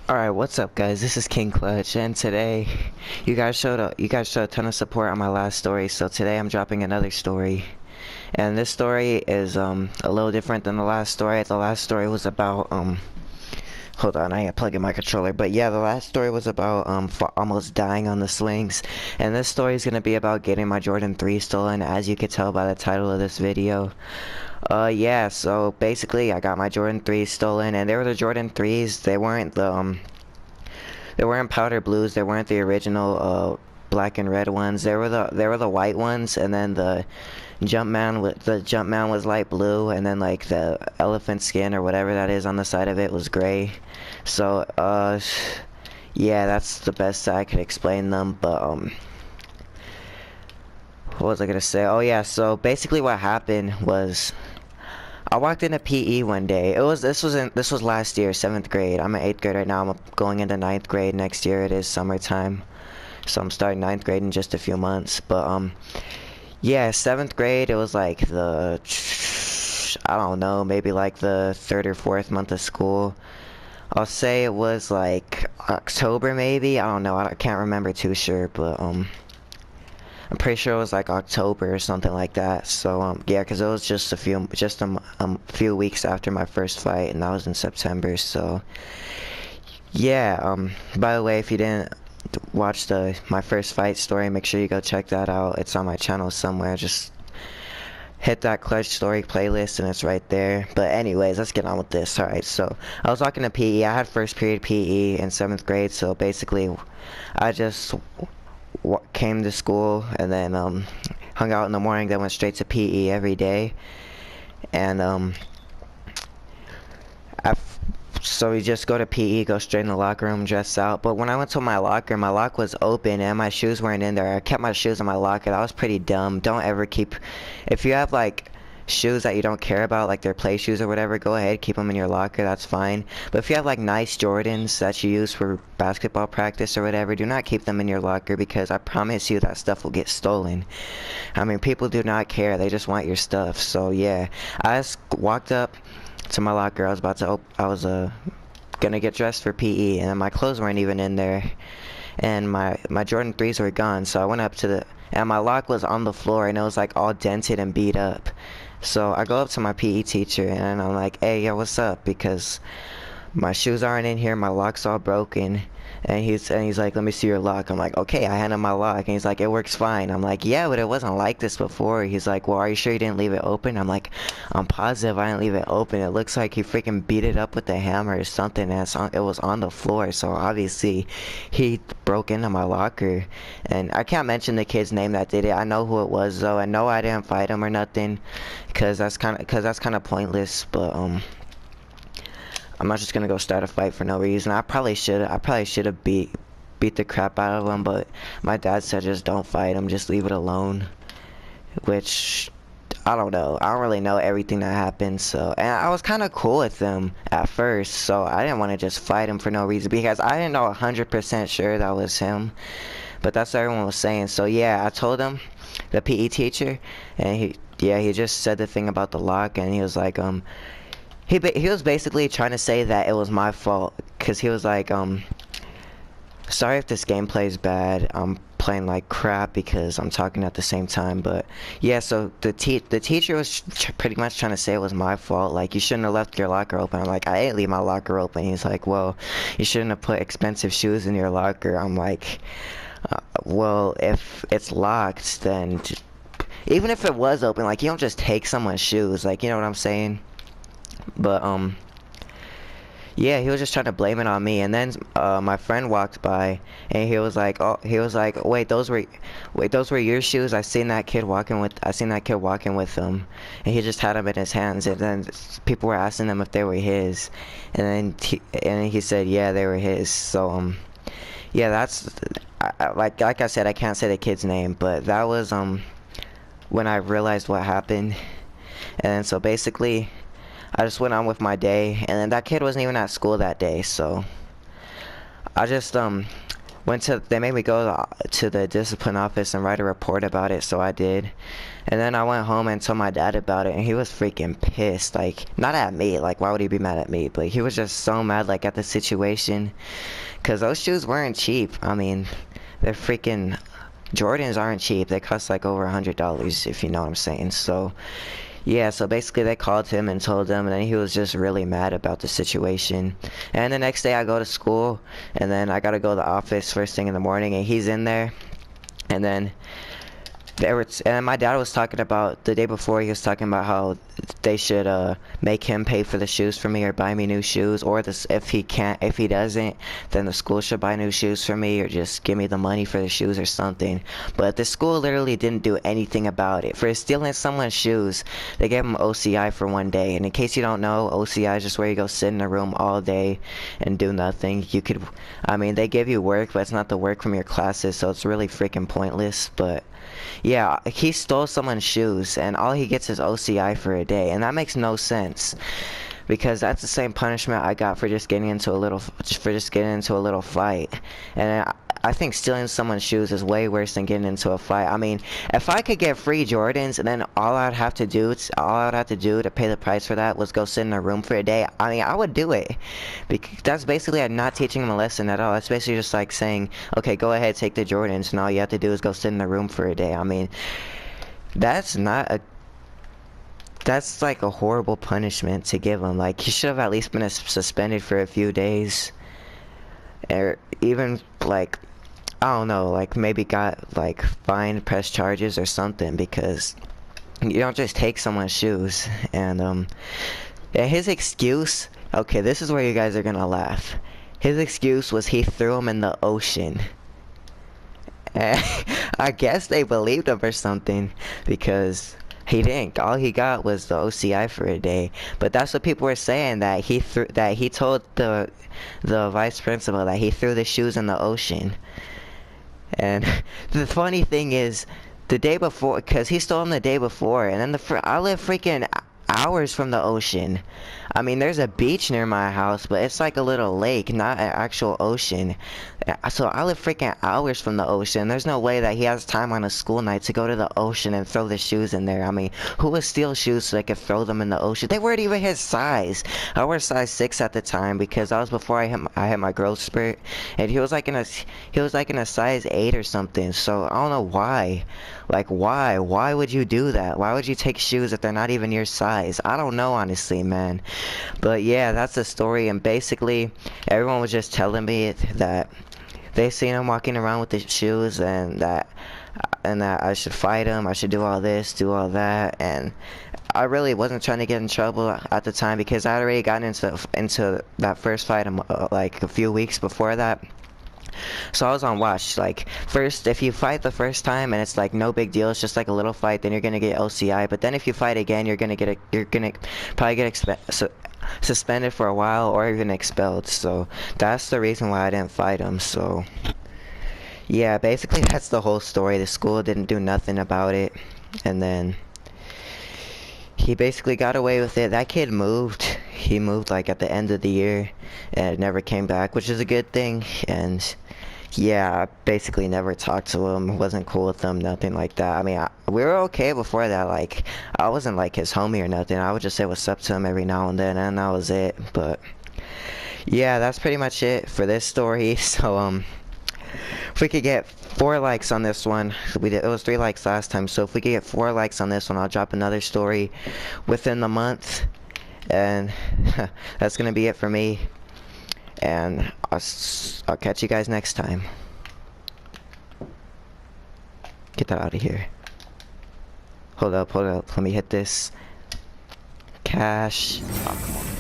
Alright, what's up guys? This is King Clutch, and today you guys showed a ton of support on my last story, so today I'm dropping another story. And this story is a little different than the last story. The last story was about hold on, I gotta plug in my controller. But yeah, the last story was about almost dying on the slings. And this story is gonna be about getting my Jordan 3 stolen, as you could tell by the title of this video. Yeah, so basically I got my Jordan 3s stolen, and they were the Jordan 3s. They weren't powder blues. They weren't the original black and red ones. They were the white ones, and then the Jumpman was light blue, and then like the elephant skin or whatever that is on the side of it was gray. So yeah, that's the best I could explain them. But what was I gonna say? Oh yeah, so basically what happened was I walked into PE one day. This was last year, 7th grade. I'm in 8th grade right now. I'm going into 9th grade next year. It is summertime, so I'm starting 9th grade in just a few months. But yeah, 7th grade. It was like I don't know, maybe like the 3rd or 4th month of school. I'll say it was like October maybe. I don't know. I can't remember too sure, but I'm pretty sure it was like October or something like that. So yeah, because it was just a few weeks after my first fight, and that was in September. So yeah. By the way, if you didn't watch my first fight story, make sure you go check that out. It's on my channel somewhere. Just hit that Clutch story playlist and it's right there. But anyways, let's get on with this. Alright, so I was walking to PE. I had first period PE in 7th grade, so basically I just came to school and then hung out in the morning, then went straight to PE every day. And so we just go to PE, go straight in the locker room, dress out. But when I went to my lock was open and my shoes weren't in there. I kept my shoes in my locker. That was pretty dumb. Don't ever keep, if you have like shoes that you don't care about, like their play shoes or whatever, go ahead, keep them in your locker, that's fine. But if you have like nice Jordans that you use for basketball practice or whatever, do not keep them in your locker, because I promise you that stuff will get stolen. I mean, people do not care, they just want your stuff. So yeah, I just walked up to my locker. I was gonna get dressed for PE, and my clothes weren't even in there, and my Jordan 3s were gone. So I went up to and my lock was on the floor, and it was like all dented and beat up. So I go up to my PE teacher and I'm like, hey, yo, what's up? Because my shoes aren't in here, my lock's all broken. And he's like, let me see your lock. I'm like, okay. I hand him my lock, and he's like, it works fine. I'm like, yeah, but it wasn't like this before. He's like, well, are you sure you didn't leave it open? I'm like, I'm positive I didn't leave it open. It looks like he freaking beat it up with a hammer or something, and it was on the floor. So obviously he broke into my locker. And I can't mention the kid's name that did it. I know who it was though, and no, I didn't fight him or nothing, because that's kind of pointless. But I'm not just gonna go start a fight for no reason. I probably should have beat the crap out of him, but my dad said just don't fight him, just leave it alone. Which, I don't know. I don't really know everything that happened. So, and I was kind of cool with him at first, so I didn't want to just fight him for no reason, because I didn't know 100% sure that was him. But that's what everyone was saying. So yeah, I told him, the PE teacher, and he just said the thing about the lock, and he was like, he was basically trying to say that it was my fault, because he was like, sorry if this gameplay is bad, I'm playing like crap because I'm talking at the same time. But yeah, so the teacher was pretty much trying to say it was my fault, like you shouldn't have left your locker open. I'm like, I didn't leave my locker open. He's like, well, you shouldn't have put expensive shoes in your locker. I'm like, well, if it's locked, then even if it was open, like, you don't just take someone's shoes, like, you know what I'm saying? But yeah, he was just trying to blame it on me. And then my friend walked by, and he was like, wait, those were your shoes? I seen that kid walking with them, and he just had them in his hands. And then people were asking him if they were his, and then he said, yeah, they were his. So yeah, that's like I said, I can't say the kid's name, but that was when I realized what happened. And so basically I just went on with my day, and then that kid wasn't even at school that day. So I just they made me go to the discipline office and write a report about it, so I did. And then I went home and told my dad about it, and he was freaking pissed. Like, not at me, like, why would he be mad at me? But he was just so mad, like, at the situation. Because those shoes weren't cheap. I mean, they're freaking... Jordans aren't cheap. They cost, like, over $100, if you know what I'm saying. So, yeah, so basically they called him and told him, and then he was just really mad about the situation. And the next day I go to school, and then I gotta go to the office first thing in the morning, and he's in there. And then and my dad was talking about, the day before, he was talking about how they should make him pay for the shoes for me or buy me new shoes, or if he doesn't, then the school should buy new shoes for me or just give me the money for the shoes or something. But the school literally didn't do anything about it. For stealing someone's shoes, they gave him OCI for 1 day. And in case you don't know, OCI is just where you go sit in a room all day and do nothing. I mean, they give you work, but it's not the work from your classes, so it's really freaking pointless. But yeah, he stole someone's shoes, and all he gets is OCI for a day, and that makes no sense, because that's the same punishment I got for just getting into a little fight. And I think stealing someone's shoes is way worse than getting into a fight. I mean, if I could get free Jordans, and then all I'd have to do to pay the price for that was go sit in a room for a day, I mean, I would do it. Because that's basically not teaching them a lesson at all. That's basically just like saying, okay, go ahead, take the Jordans, and all you have to do is go sit in a room for a day. I mean, that's like a horrible punishment to give him. Like, he should have at least been suspended for a few days, or even like, I don't know, like maybe got like fined, press charges or something, because you don't just take someone's shoes. And his excuse, okay, this is where you guys are gonna laugh. His excuse was he threw them in the ocean. I guess they believed him or something, because he didn't. All he got was the OCI for a day. But that's what people were saying, that he told the vice principal that he threw the shoes in the ocean. And the funny thing is, the day before, because he stole them the day before, and then I live freaking hours from the ocean. I mean, there's a beach near my house, but it's like a little lake, not an actual ocean. So I live freaking hours from the ocean. There's no way that he has time on a school night to go to the ocean and throw the shoes in there. I mean, who would steal shoes so they could throw them in the ocean? They weren't even his size. I was size 6 at the time, because that was before I had my growth spurt, and he was like in a size 8 or something. So I don't know why. Like, why would you do that? Why would you take shoes if they're not even your size? I don't know, honestly, man. But yeah, that's the story. And basically everyone was just telling me that they seen him walking around with the shoes, and that I should fight him, I should do all this, do all that. And I really wasn't trying to get in trouble at the time, because I had already gotten into that first fight like a few weeks before that. So I was on watch. Like, first, if you fight the first time and it's like no big deal, it's just like a little fight, then you're gonna get OCI. But then if you fight again, you're gonna probably get suspended for a while, or even expelled. So that's the reason why I didn't fight him. So yeah, basically that's the whole story. The school didn't do nothing about it, and then he basically got away with it. That kid moved. He moved like at the end of the year and never came back, which is a good thing. And yeah, I basically never talked to him, wasn't cool with him, nothing like that. I mean, we were okay before that. Like, I wasn't like his homie or nothing. I would just say what's up to him every now and then, and that was it. But yeah, that's pretty much it for this story. So if we could get 4 likes on this one, it was 3 likes last time, so if we could get 4 likes on this one, I'll drop another story within the month. And that's gonna be it for me, and I'll catch you guys next time. Get that out of here. Hold up, let me hit this cash. Oh, come on.